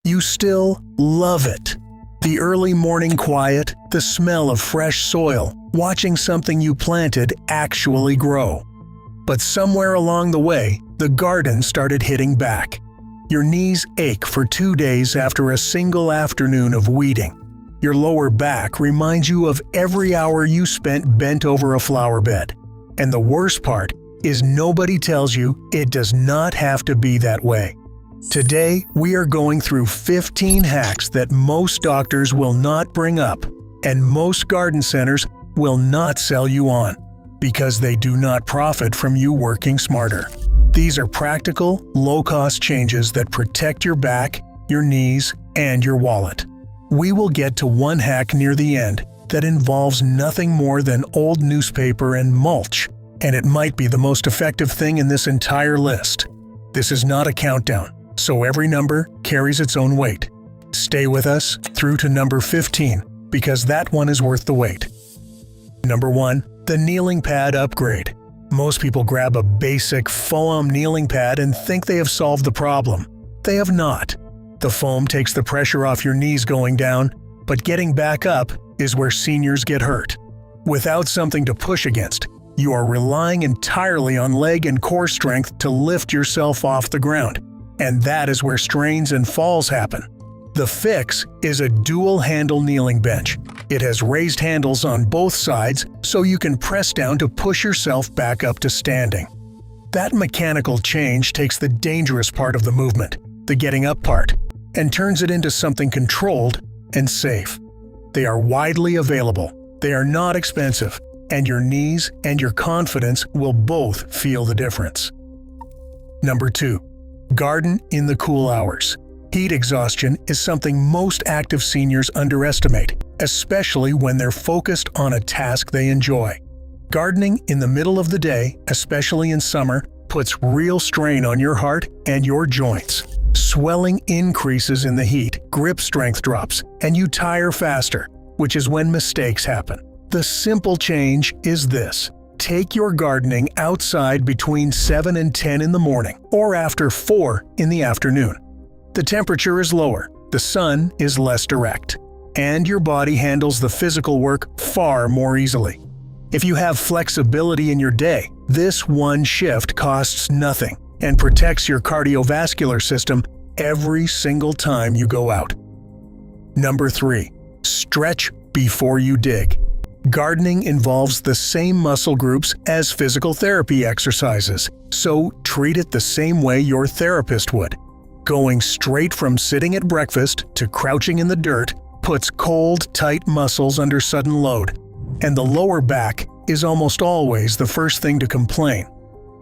you still love it. The early morning quiet, the smell of fresh soil, watching something you planted actually grow. But somewhere along the way, the garden started hitting back. Your knees ache for 2 days after a single afternoon of weeding. Your lower back reminds you of every hour you spent bent over a flower bed. And the worst part is nobody tells you it does not have to be that way. Today, we are going through 15 hacks that most doctors will not bring up, and most garden centers will not sell you on, because they do not profit from you working smarter. These are practical, low-cost changes that protect your back, your knees, and your wallet. We will get to one hack near the end that involves nothing more than old newspaper and mulch, and it might be the most effective thing in this entire list. This is not a countdown, so every number carries its own weight. Stay with us through to number 15, because that one is worth the wait. Number 1. The kneeling pad upgrade. Most people grab a basic foam kneeling pad and think they have solved the problem. They have not. The foam takes the pressure off your knees going down, but getting back up is where seniors get hurt. Without something to push against, you are relying entirely on leg and core strength to lift yourself off the ground, and that is where strains and falls happen. The fix is a dual-handle kneeling bench. It has raised handles on both sides so you can press down to push yourself back up to standing. That mechanical change takes the dangerous part of the movement, the getting up part, and turns it into something controlled and safe. They are widely available, they are not expensive, and your knees and your confidence will both feel the difference. Number 2. Garden in the cool hours. Heat exhaustion is something most active seniors underestimate, especially when they're focused on a task they enjoy. Gardening in the middle of the day, especially in summer, puts real strain on your heart and your joints. Swelling increases in the heat, grip strength drops, and you tire faster, which is when mistakes happen. The simple change is this. Take your gardening outside between 7 and 10 in the morning, or after 4 in the afternoon. The temperature is lower, the sun is less direct, and your body handles the physical work far more easily. If you have flexibility in your day, this one shift costs nothing and protects your cardiovascular system every single time you go out. Number 3. Stretch before you dig. Gardening involves the same muscle groups as physical therapy exercises, so treat it the same way your therapist would. Going straight from sitting at breakfast to crouching in the dirt puts cold, tight muscles under sudden load, and the lower back is almost always the first thing to complain.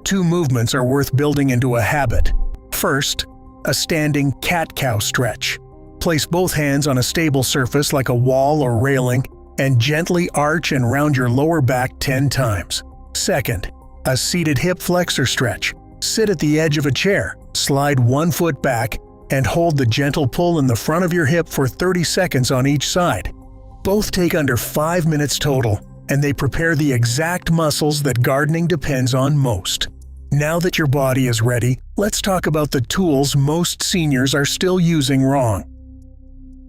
2 movements are worth building into a habit. First, a standing cat-cow stretch. Place both hands on a stable surface like a wall or railing and gently arch and round your lower back 10 times. Second, a seated hip flexor stretch. Sit at the edge of a chair, slide one foot back, and hold the gentle pull in the front of your hip for 30 seconds on each side. Both take under 5 minutes total, and they prepare the exact muscles that gardening depends on most. Now that your body is ready, let's talk about the tools most seniors are still using wrong.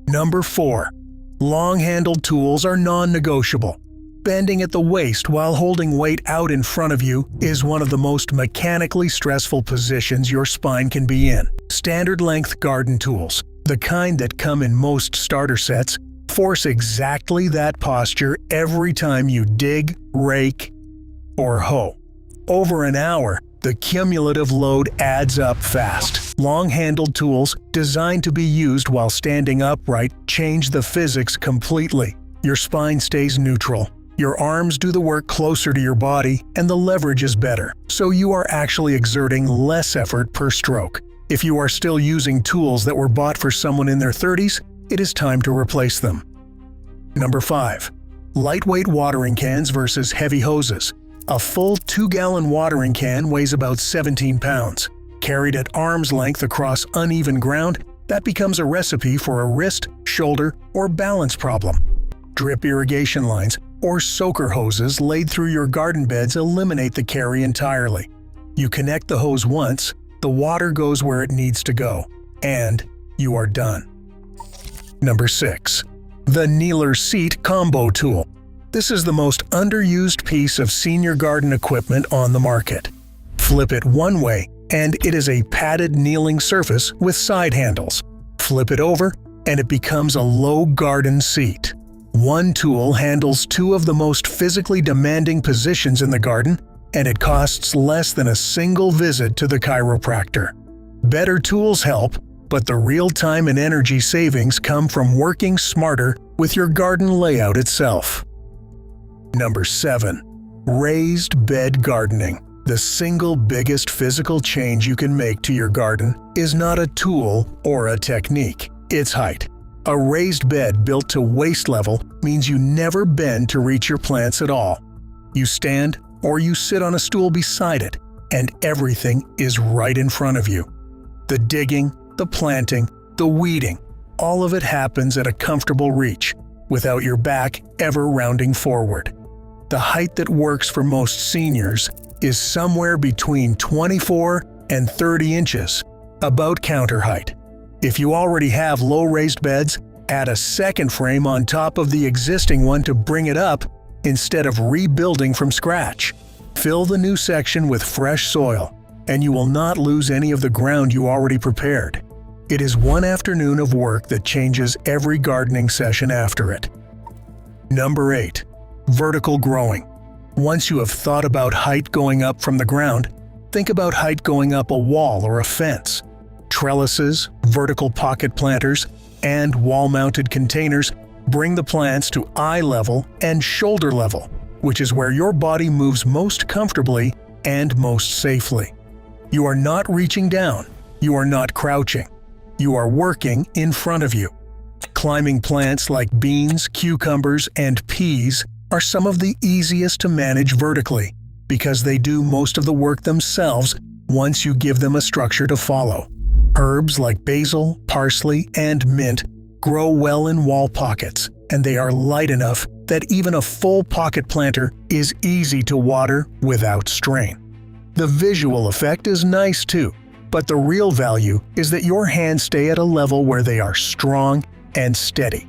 Number 4. Long-handled tools are non-negotiable. Bending at the waist while holding weight out in front of you is one of the most mechanically stressful positions your spine can be in. Standard-length garden tools, the kind that come in most starter sets, force exactly that posture every time you dig, rake, or hoe. Over an hour, the cumulative load adds up fast. Long-handled tools, designed to be used while standing upright, change the physics completely. Your spine stays neutral. Your arms do the work closer to your body, and the leverage is better, so you are actually exerting less effort per stroke. If you are still using tools that were bought for someone in their 30s, it is time to replace them. Number 5. Lightweight watering cans versus heavy hoses. A full 2-gallon watering can weighs about 17 pounds. Carried at arm's length across uneven ground, that becomes a recipe for a wrist, shoulder, or balance problem. Drip irrigation lines or soaker hoses laid through your garden beds eliminate the carry entirely. You connect the hose once, the water goes where it needs to go, and you are done. Number 6. The Kneeler Seat Combo Tool. This is the most underused piece of senior garden equipment on the market. Flip it one way, and it is a padded kneeling surface with side handles. Flip it over, and it becomes a low garden seat. One tool handles 2 of the most physically demanding positions in the garden, and it costs less than a single visit to the chiropractor. Better tools help, but the real time and energy savings come from working smarter with your garden layout itself. Number 7. Raised bed gardening. The single biggest physical change you can make to your garden is not a tool or a technique, it's height. A raised bed built to waist level means you never bend to reach your plants at all. You stand or you sit on a stool beside it, and everything is right in front of you. The digging, the planting, the weeding, all of it happens at a comfortable reach, without your back ever rounding forward. The height that works for most seniors is somewhere between 24 and 30 inches, about counter height. If you already have low raised beds, add a second frame on top of the existing one to bring it up instead of rebuilding from scratch. Fill the new section with fresh soil, and you will not lose any of the ground you already prepared. It is one afternoon of work that changes every gardening session after it. Number 8. Vertical growing. Once you have thought about height going up from the ground, think about height going up a wall or a fence. Trellises, vertical pocket planters, and wall-mounted containers bring the plants to eye level and shoulder level, which is where your body moves most comfortably and most safely. You are not reaching down. You are not crouching. You are working in front of you. Climbing plants like beans, cucumbers, and peas are some of the easiest to manage vertically because they do most of the work themselves once you give them a structure to follow. Herbs like basil, parsley, and mint grow well in wall pockets, and they are light enough that even a full pocket planter is easy to water without strain. The visual effect is nice too, but the real value is that your hands stay at a level where they are strong and steady.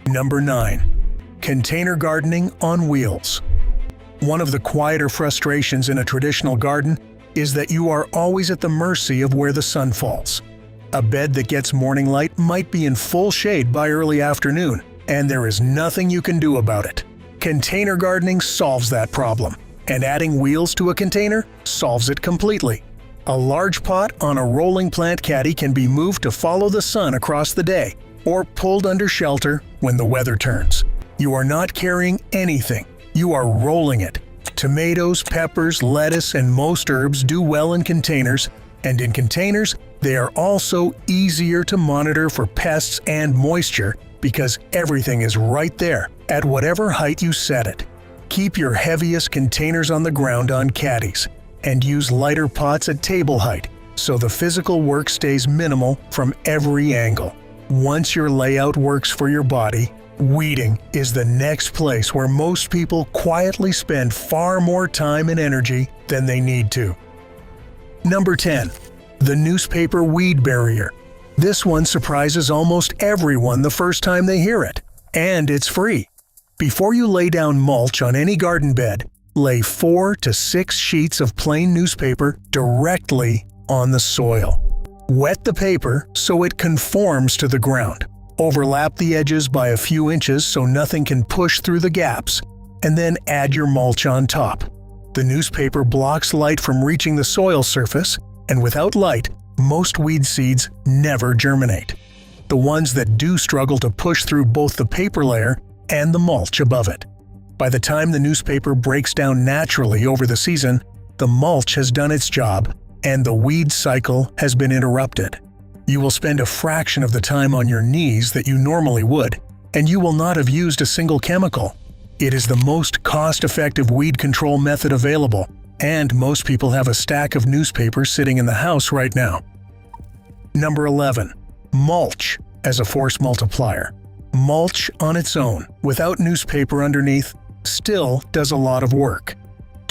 Number 9. Container gardening on wheels. One of the quieter frustrations in a traditional garden is that you are always at the mercy of where the sun falls. A bed that gets morning light might be in full shade by early afternoon, and there is nothing you can do about it. Container gardening solves that problem, and adding wheels to a container solves it completely. A large pot on a rolling plant caddy can be moved to follow the sun across the day, or pulled under shelter when the weather turns. You are not carrying anything, you are rolling it. Tomatoes, peppers, lettuce, and most herbs do well in containers, and in containers, they are also easier to monitor for pests and moisture because everything is right there at whatever height you set it. Keep your heaviest containers on the ground on caddies, and use lighter pots at table height so the physical work stays minimal from every angle. Once your layout works for your body, weeding is the next place where most people quietly spend far more time and energy than they need to. Number 10. The newspaper weed barrier. This one surprises almost everyone the first time they hear it, and it's free. Before you lay down mulch on any garden bed, lay 4 to 6 sheets of plain newspaper directly on the soil. Wet the paper so it conforms to the ground. Overlap the edges by a few inches so nothing can push through the gaps, and then add your mulch on top. The newspaper blocks light from reaching the soil surface, and without light, most weed seeds never germinate. The ones that do struggle to push through both the paper layer and the mulch above it. By the time the newspaper breaks down naturally over the season, the mulch has done its job, and the weed cycle has been interrupted. You will spend a fraction of the time on your knees that you normally would, and you will not have used a single chemical. It is the most cost-effective weed control method available, and most people have a stack of newspaper sitting in the house right now. Number 11. Mulch as a force multiplier. Mulch on its own, without newspaper underneath, still does a lot of work.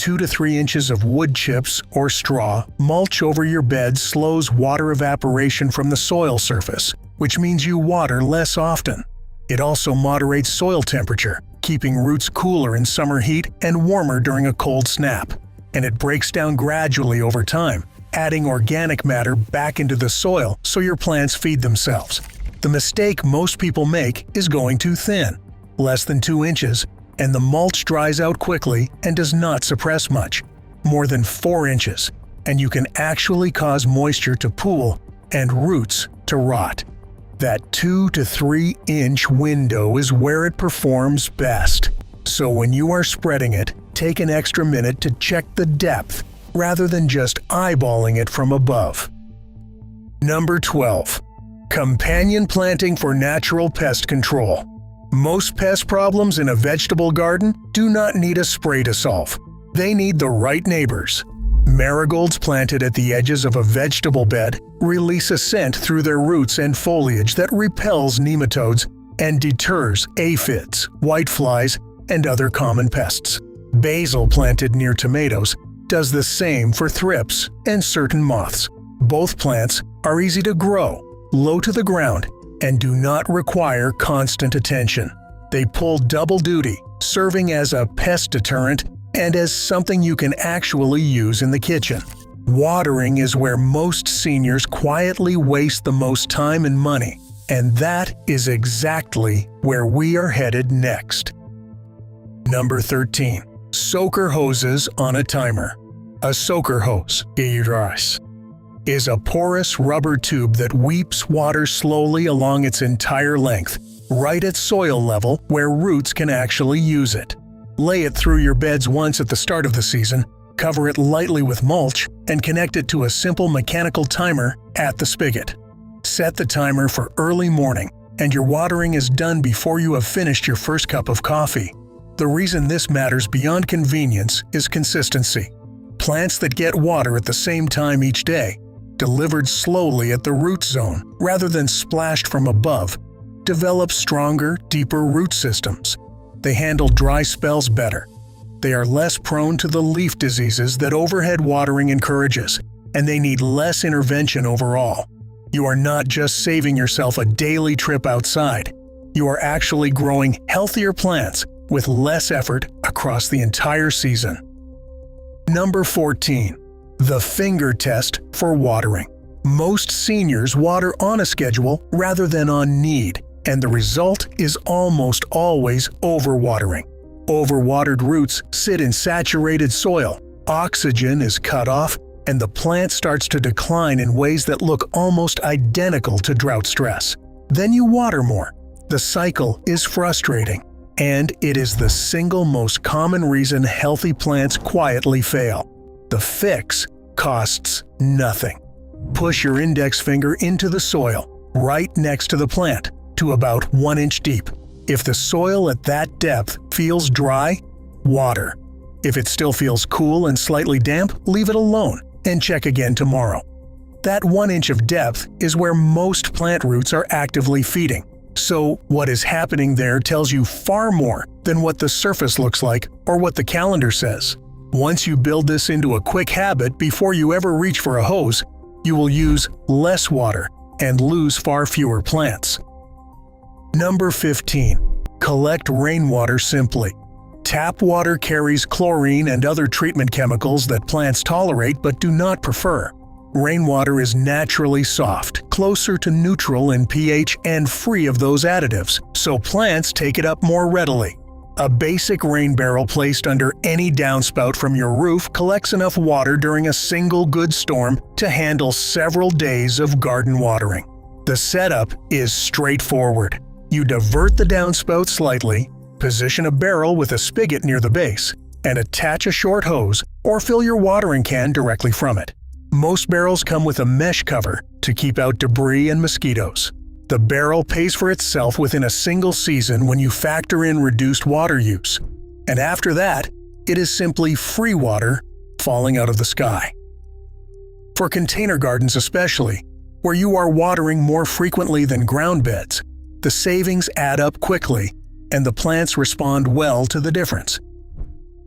2 to 3 inches of wood chips or straw mulch over your bed slows water evaporation from the soil surface, which means you water less often. It also moderates soil temperature, keeping roots cooler in summer heat and warmer during a cold snap. And it breaks down gradually over time, adding organic matter back into the soil so your plants feed themselves. The mistake most people make is going too thin, less than 2 inches, and the mulch dries out quickly and does not suppress much. More than 4 inches, and you can actually cause moisture to pool and roots to rot. That 2 to 3 inch window is where it performs best. So when you are spreading it, take an extra minute to check the depth rather than just eyeballing it from above. Number 12. Companion planting for natural pest control. Most pest problems in a vegetable garden do not need a spray to solve. They need the right neighbors. Marigolds planted at the edges of a vegetable bed release a scent through their roots and foliage that repels nematodes and deters aphids, whiteflies, and other common pests. Basil planted near tomatoes does the same for thrips and certain moths. Both plants are easy to grow, low to the ground, and do not require constant attention. They pull double duty, serving as a pest deterrent and as something you can actually use in the kitchen. Watering is where most seniors quietly waste the most time and money, and that is exactly where we are headed next. Number 13. Soaker hoses on a timer. A soaker hose is a porous rubber tube that weeps water slowly along its entire length, right at soil level where roots can actually use it. Lay it through your beds once at the start of the season, cover it lightly with mulch, and connect it to a simple mechanical timer at the spigot. Set the timer for early morning, and your watering is done before you have finished your first cup of coffee. The reason this matters beyond convenience is consistency. Plants that get water at the same time each day, delivered slowly at the root zone rather than splashed from above, develop stronger, deeper root systems. They handle dry spells better. They are less prone to the leaf diseases that overhead watering encourages, and they need less intervention overall. You are not just saving yourself a daily trip outside. You are actually growing healthier plants with less effort across the entire season. Number 14. The finger test for watering. Most seniors water on a schedule rather than on need, and the result is almost always overwatering. Overwatered roots sit in saturated soil, oxygen is cut off, and the plant starts to decline in ways that look almost identical to drought stress. Then you water more. The cycle is frustrating, and it is the single most common reason healthy plants quietly fail. The fix costs nothing. Push your index finger into the soil, right next to the plant, to about 1 inch deep. If the soil at that depth feels dry, water. If it still feels cool and slightly damp, leave it alone and check again tomorrow. That 1 inch of depth is where most plant roots are actively feeding. So what is happening there tells you far more than what the surface looks like or what the calendar says. Once you build this into a quick habit before you ever reach for a hose, you will use less water and lose far fewer plants. Number 15. Collect rainwater simply. Tap water carries chlorine and other treatment chemicals that plants tolerate but do not prefer. Rainwater is naturally soft, closer to neutral in pH and free of those additives, so plants take it up more readily. A basic rain barrel placed under any downspout from your roof collects enough water during a single good storm to handle several days of garden watering. The setup is straightforward. You divert the downspout slightly, position a barrel with a spigot near the base, and attach a short hose or fill your watering can directly from it. Most barrels come with a mesh cover to keep out debris and mosquitoes. The barrel pays for itself within a single season when you factor in reduced water use. And after that, it is simply free water falling out of the sky. For container gardens especially, where you are watering more frequently than ground beds, the savings add up quickly and the plants respond well to the difference.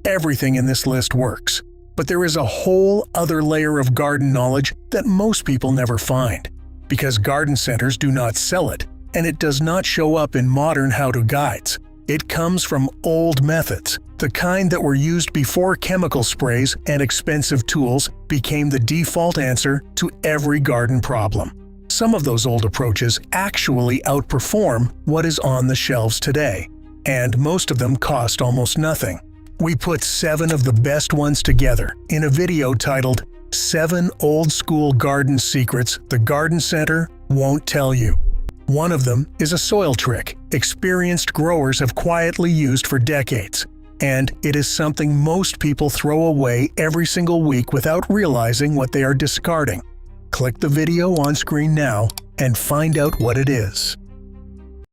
Everything in this list works, but there is a whole other layer of garden knowledge that most people never find, because garden centers do not sell it, and it does not show up in modern how-to guides. It comes from old methods, the kind that were used before chemical sprays and expensive tools became the default answer to every garden problem. Some of those old approaches actually outperform what is on the shelves today, and most of them cost almost nothing. We put 7 of the best ones together in a video titled 7 Old School Garden Secrets the Garden Center Won't Tell You. One of them is a soil trick experienced growers have quietly used for decades, and it is something most people throw away every single week without realizing what they are discarding. Click the video on screen now and find out what it is.